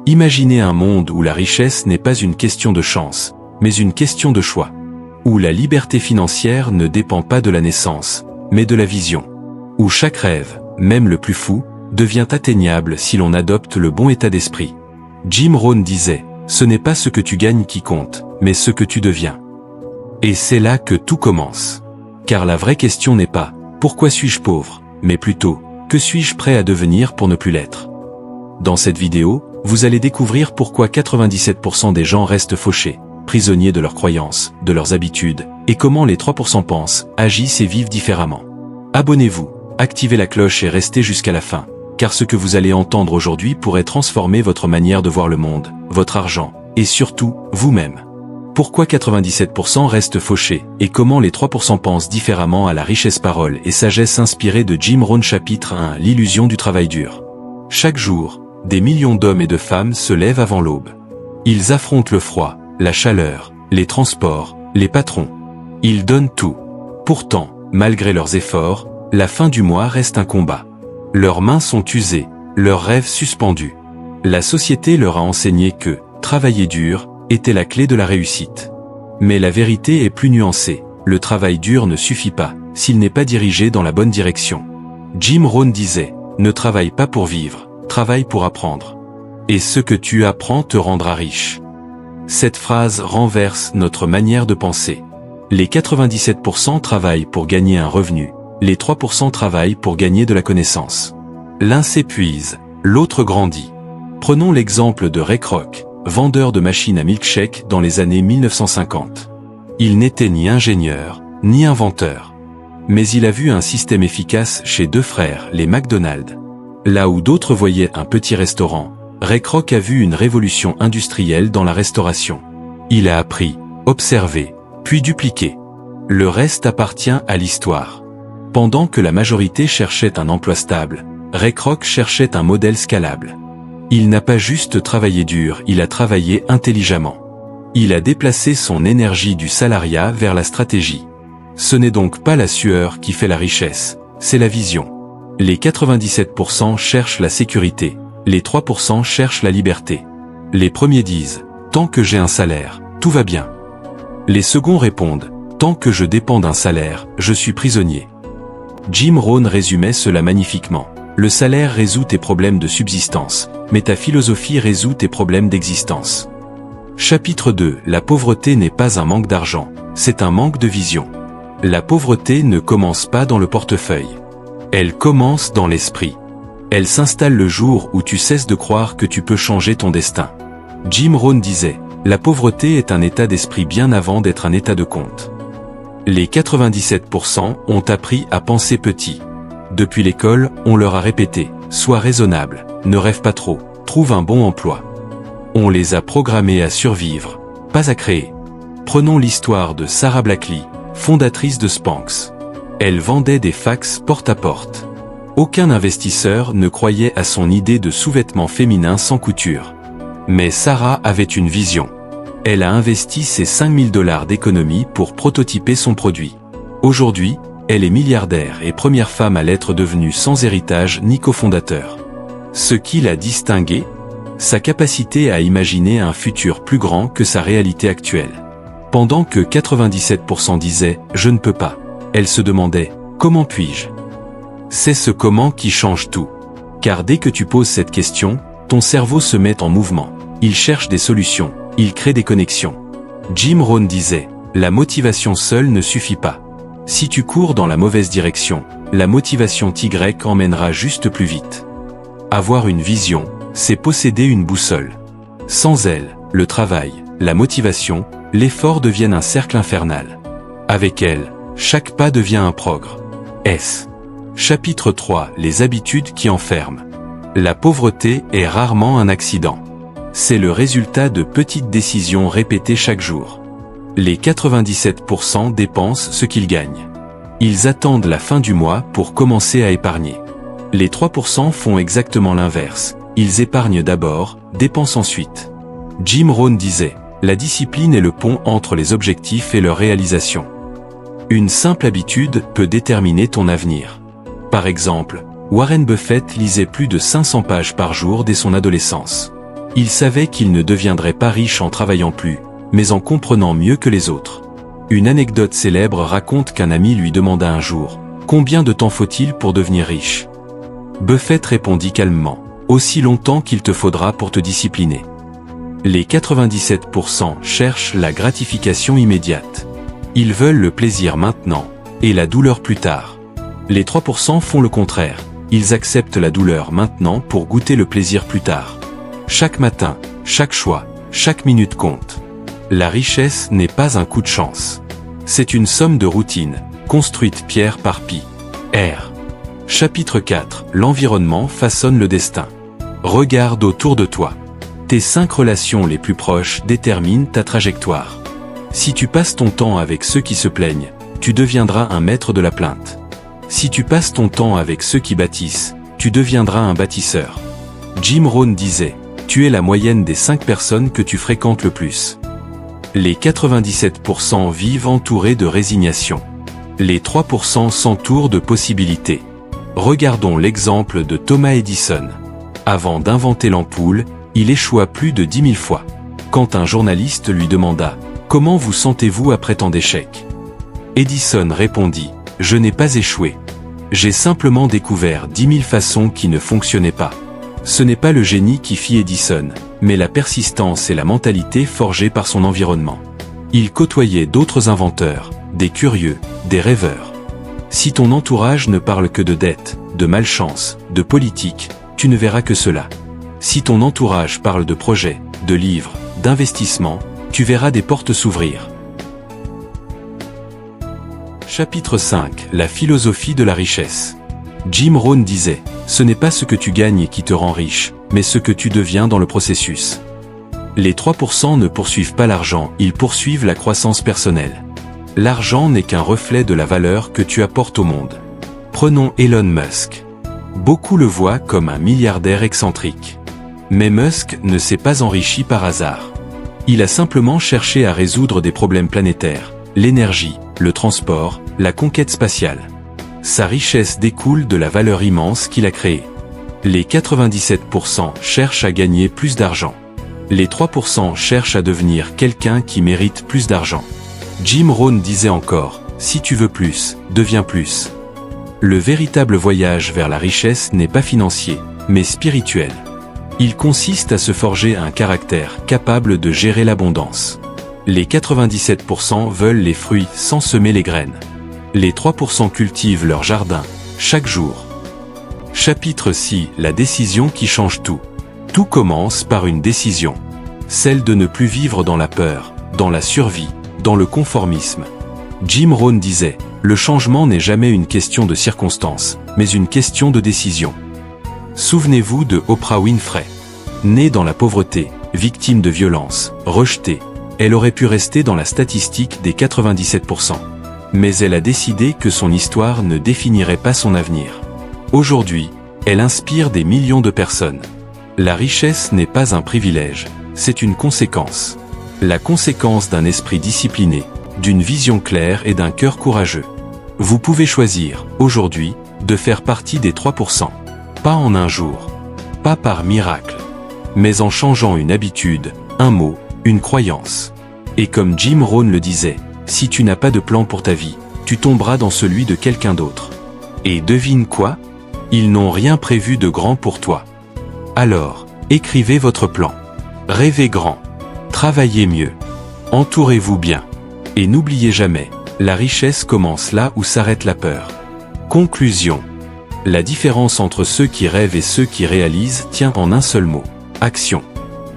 Imaginez un monde où la richesse n'est pas une question de chance, mais une question de choix. Où la liberté financière ne dépend pas de la naissance, mais de la vision. Où chaque rêve, même le plus fou, devient atteignable si l'on adopte le bon état d'esprit. Jim Rohn disait, « Ce n'est pas ce que tu gagnes qui compte, mais ce que tu deviens. » Et c'est là que tout commence. Car la vraie question n'est pas « Pourquoi suis-je pauvre ?», mais plutôt « Que suis-je prêt à devenir pour ne plus l'être ?» Dans cette vidéo, vous allez découvrir pourquoi 97% des gens restent fauchés, prisonniers de leurs croyances, de leurs habitudes, et comment les 3% pensent, agissent et vivent différemment. Abonnez-vous, activez la cloche et restez jusqu'à la fin, car ce que vous allez entendre aujourd'hui pourrait transformer votre manière de voir le monde, votre argent, et surtout, vous-même. Pourquoi 97% restent fauchés, et comment les 3% pensent différemment à la richesse parole et sagesse inspirée de Jim Rohn chapitre 1 L'illusion du travail dur. Chaque jour, des millions d'hommes et de femmes se lèvent avant l'aube. Ils affrontent le froid, la chaleur, les transports, les patrons. Ils donnent tout. Pourtant, malgré leurs efforts, la fin du mois reste un combat. Leurs mains sont usées, leurs rêves suspendus. La société leur a enseigné que travailler dur était la clé de la réussite. Mais la vérité est plus nuancée. Le travail dur ne suffit pas, s'il n'est pas dirigé dans la bonne direction. Jim Rohn disait, « Ne travaille pas pour vivre, travaille pour apprendre. Et ce que tu apprends te rendra riche. » Cette phrase renverse notre manière de penser. Les 97% travaillent pour gagner un revenu, les 3% travaillent pour gagner de la connaissance. L'un s'épuise, l'autre grandit. Prenons l'exemple de Ray Kroc, vendeur de machines à milkshake dans les années 1950. Il n'était ni ingénieur, ni inventeur. Mais il a vu un système efficace chez deux frères, les McDonald's. Là où d'autres voyaient un petit restaurant, Ray Kroc a vu une révolution industrielle dans la restauration. Il a appris, observé, puis dupliqué. Le reste appartient à l'histoire. Pendant que la majorité cherchait un emploi stable, Ray Kroc cherchait un modèle scalable. Il n'a pas juste travaillé dur, il a travaillé intelligemment. Il a déplacé son énergie du salariat vers la stratégie. Ce n'est donc pas la sueur qui fait la richesse, c'est la vision. Les 97% cherchent la sécurité, les 3% cherchent la liberté. Les premiers disent « Tant que j'ai un salaire, tout va bien ». Les seconds répondent « Tant que je dépends d'un salaire, je suis prisonnier ». Jim Rohn résumait cela magnifiquement. Le salaire résout tes problèmes de subsistance, mais ta philosophie résout tes problèmes d'existence. Chapitre 2 La pauvreté n'est pas un manque d'argent, c'est un manque de vision. La pauvreté ne commence pas dans le portefeuille. Elle commence dans l'esprit. Elle s'installe le jour où tu cesses de croire que tu peux changer ton destin. Jim Rohn disait, « La pauvreté est un état d'esprit bien avant d'être un état de compte. » Les 97% ont appris à penser petit. Depuis l'école, on leur a répété, « Sois raisonnable, ne rêve pas trop, trouve un bon emploi. » On les a programmés à survivre, pas à créer. Prenons l'histoire de Sarah Blackley, fondatrice de Spanx. Elle vendait des fax porte à porte. Aucun investisseur ne croyait à son idée de sous-vêtements féminins sans couture. Mais Sarah avait une vision. Elle a investi ses $5000 d'économie pour prototyper son produit. Aujourd'hui, elle est milliardaire et première femme à l'être devenue sans héritage ni cofondateur. Ce qui l'a distinguée, sa capacité à imaginer un futur plus grand que sa réalité actuelle. Pendant que 97% disaient « Je ne peux pas », elle se demandait « Comment puis-je » C'est ce comment qui change tout. Car dès que tu poses cette question, ton cerveau se met en mouvement. Il cherche des solutions, il crée des connexions. Jim Rohn disait « La motivation seule ne suffit pas. Si tu cours dans la mauvaise direction, la motivation Y emmènera juste plus vite. » Avoir une vision, c'est posséder une boussole. Sans elle, le travail, la motivation, l'effort deviennent un cercle infernal. Avec elle, chaque pas devient un progrès. Chapitre 3 Les habitudes qui enferment. La pauvreté est rarement un accident. C'est le résultat de petites décisions répétées chaque jour. Les 97% dépensent ce qu'ils gagnent. Ils attendent la fin du mois pour commencer à épargner. Les 3% font exactement l'inverse. Ils épargnent d'abord, dépensent ensuite. Jim Rohn disait, « La discipline est le pont entre les objectifs et leur réalisation. » Une simple habitude peut déterminer ton avenir. Par exemple, Warren Buffett lisait plus de 500 pages par jour dès son adolescence. Il savait qu'il ne deviendrait pas riche en travaillant plus, mais en comprenant mieux que les autres. Une anecdote célèbre raconte qu'un ami lui demanda un jour « Combien de temps faut-il pour devenir riche ?» Buffett répondit calmement « Aussi longtemps qu'il te faudra pour te discipliner. » Les 97% cherchent la gratification immédiate. Ils veulent le plaisir maintenant, et la douleur plus tard. Les 3% font le contraire. Ils acceptent la douleur maintenant pour goûter le plaisir plus tard. Chaque matin, chaque choix, chaque minute compte. La richesse n'est pas un coup de chance. C'est une somme de routines, construite pierre par pierre. Chapitre 4. L'environnement façonne le destin. Regarde autour de toi. Tes 5 relations les plus proches déterminent ta trajectoire. Si tu passes ton temps avec ceux qui se plaignent, tu deviendras un maître de la plainte. Si tu passes ton temps avec ceux qui bâtissent, tu deviendras un bâtisseur. Jim Rohn disait « Tu es la moyenne des 5 personnes que tu fréquentes le plus. » Les 97% vivent entourés de résignation. Les 3% s'entourent de possibilités. Regardons l'exemple de Thomas Edison. Avant d'inventer l'ampoule, il échoua plus de 10 000 fois. Quand un journaliste lui demanda « Comment vous sentez-vous après tant d'échecs ?» Edison répondit « Je n'ai pas échoué. J'ai simplement découvert 10 000 façons qui ne fonctionnaient pas. » Ce n'est pas le génie qui fit Edison, mais la persistance et la mentalité forgées par son environnement. Il côtoyait d'autres inventeurs, des curieux, des rêveurs. Si ton entourage ne parle que de dettes, de malchance, de politique, tu ne verras que cela. Si ton entourage parle de projets, de livres, d'investissements, tu verras des portes s'ouvrir. Chapitre 5. La philosophie de la richesse. Jim Rohn disait « Ce n'est pas ce que tu gagnes qui te rend riche, mais ce que tu deviens dans le processus. » Les 3% ne poursuivent pas l'argent, ils poursuivent la croissance personnelle. L'argent n'est qu'un reflet de la valeur que tu apportes au monde. Prenons Elon Musk. Beaucoup le voient comme un milliardaire excentrique. Mais Musk ne s'est pas enrichi par hasard. Il a simplement cherché à résoudre des problèmes planétaires, l'énergie, le transport, la conquête spatiale. Sa richesse découle de la valeur immense qu'il a créée. Les 97% cherchent à gagner plus d'argent. Les 3% cherchent à devenir quelqu'un qui mérite plus d'argent. Jim Rohn disait encore, « Si tu veux plus, deviens plus. » Le véritable voyage vers la richesse n'est pas financier, mais spirituel. Il consiste à se forger un caractère capable de gérer l'abondance. Les 97% veulent les fruits sans semer les graines. Les 3% cultivent leur jardin, chaque jour. Chapitre 6. La décision qui change tout. Tout commence par une décision. Celle de ne plus vivre dans la peur, dans la survie, dans le conformisme. Jim Rohn disait, « Le changement n'est jamais une question de circonstances, mais une question de décision. » Souvenez-vous de Oprah Winfrey. Née dans la pauvreté, victime de violences, rejetée, elle aurait pu rester dans la statistique des 97%. Mais elle a décidé que son histoire ne définirait pas son avenir. Aujourd'hui, elle inspire des millions de personnes. La richesse n'est pas un privilège, c'est une conséquence. La conséquence d'un esprit discipliné, d'une vision claire et d'un cœur courageux. Vous pouvez choisir, aujourd'hui, de faire partie des 3%. Pas en un jour, pas par miracle, mais en changeant une habitude, un mot, une croyance. Et comme Jim Rohn le disait, si tu n'as pas de plan pour ta vie, tu tomberas dans celui de quelqu'un d'autre. Et devine quoi? Ils n'ont rien prévu de grand pour toi. Alors, écrivez votre plan. Rêvez grand. Travaillez mieux. Entourez-vous bien. Et n'oubliez jamais, la richesse commence là où s'arrête la peur. Conclusion. La différence entre ceux qui rêvent et ceux qui réalisent tient en un seul mot. Action.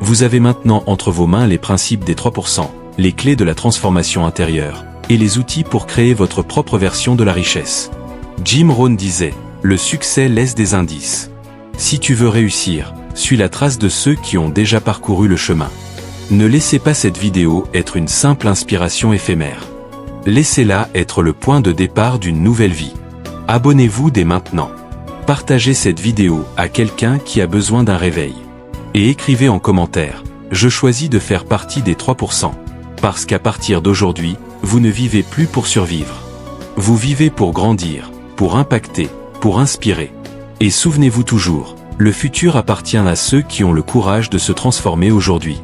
Vous avez maintenant entre vos mains les principes des 3%, les clés de la transformation intérieure, et les outils pour créer votre propre version de la richesse. Jim Rohn disait, « Le succès laisse des indices. Si tu veux réussir, suis la trace de ceux qui ont déjà parcouru le chemin. » Ne laissez pas cette vidéo être une simple inspiration éphémère. Laissez-la être le point de départ d'une nouvelle vie. Abonnez-vous dès maintenant. Partagez cette vidéo à quelqu'un qui a besoin d'un réveil. Et écrivez en commentaire, je choisis de faire partie des 3%. Parce qu'à partir d'aujourd'hui, vous ne vivez plus pour survivre. Vous vivez pour grandir, pour impacter, pour inspirer. Et souvenez-vous toujours, Le futur appartient à ceux qui ont le courage de se transformer aujourd'hui.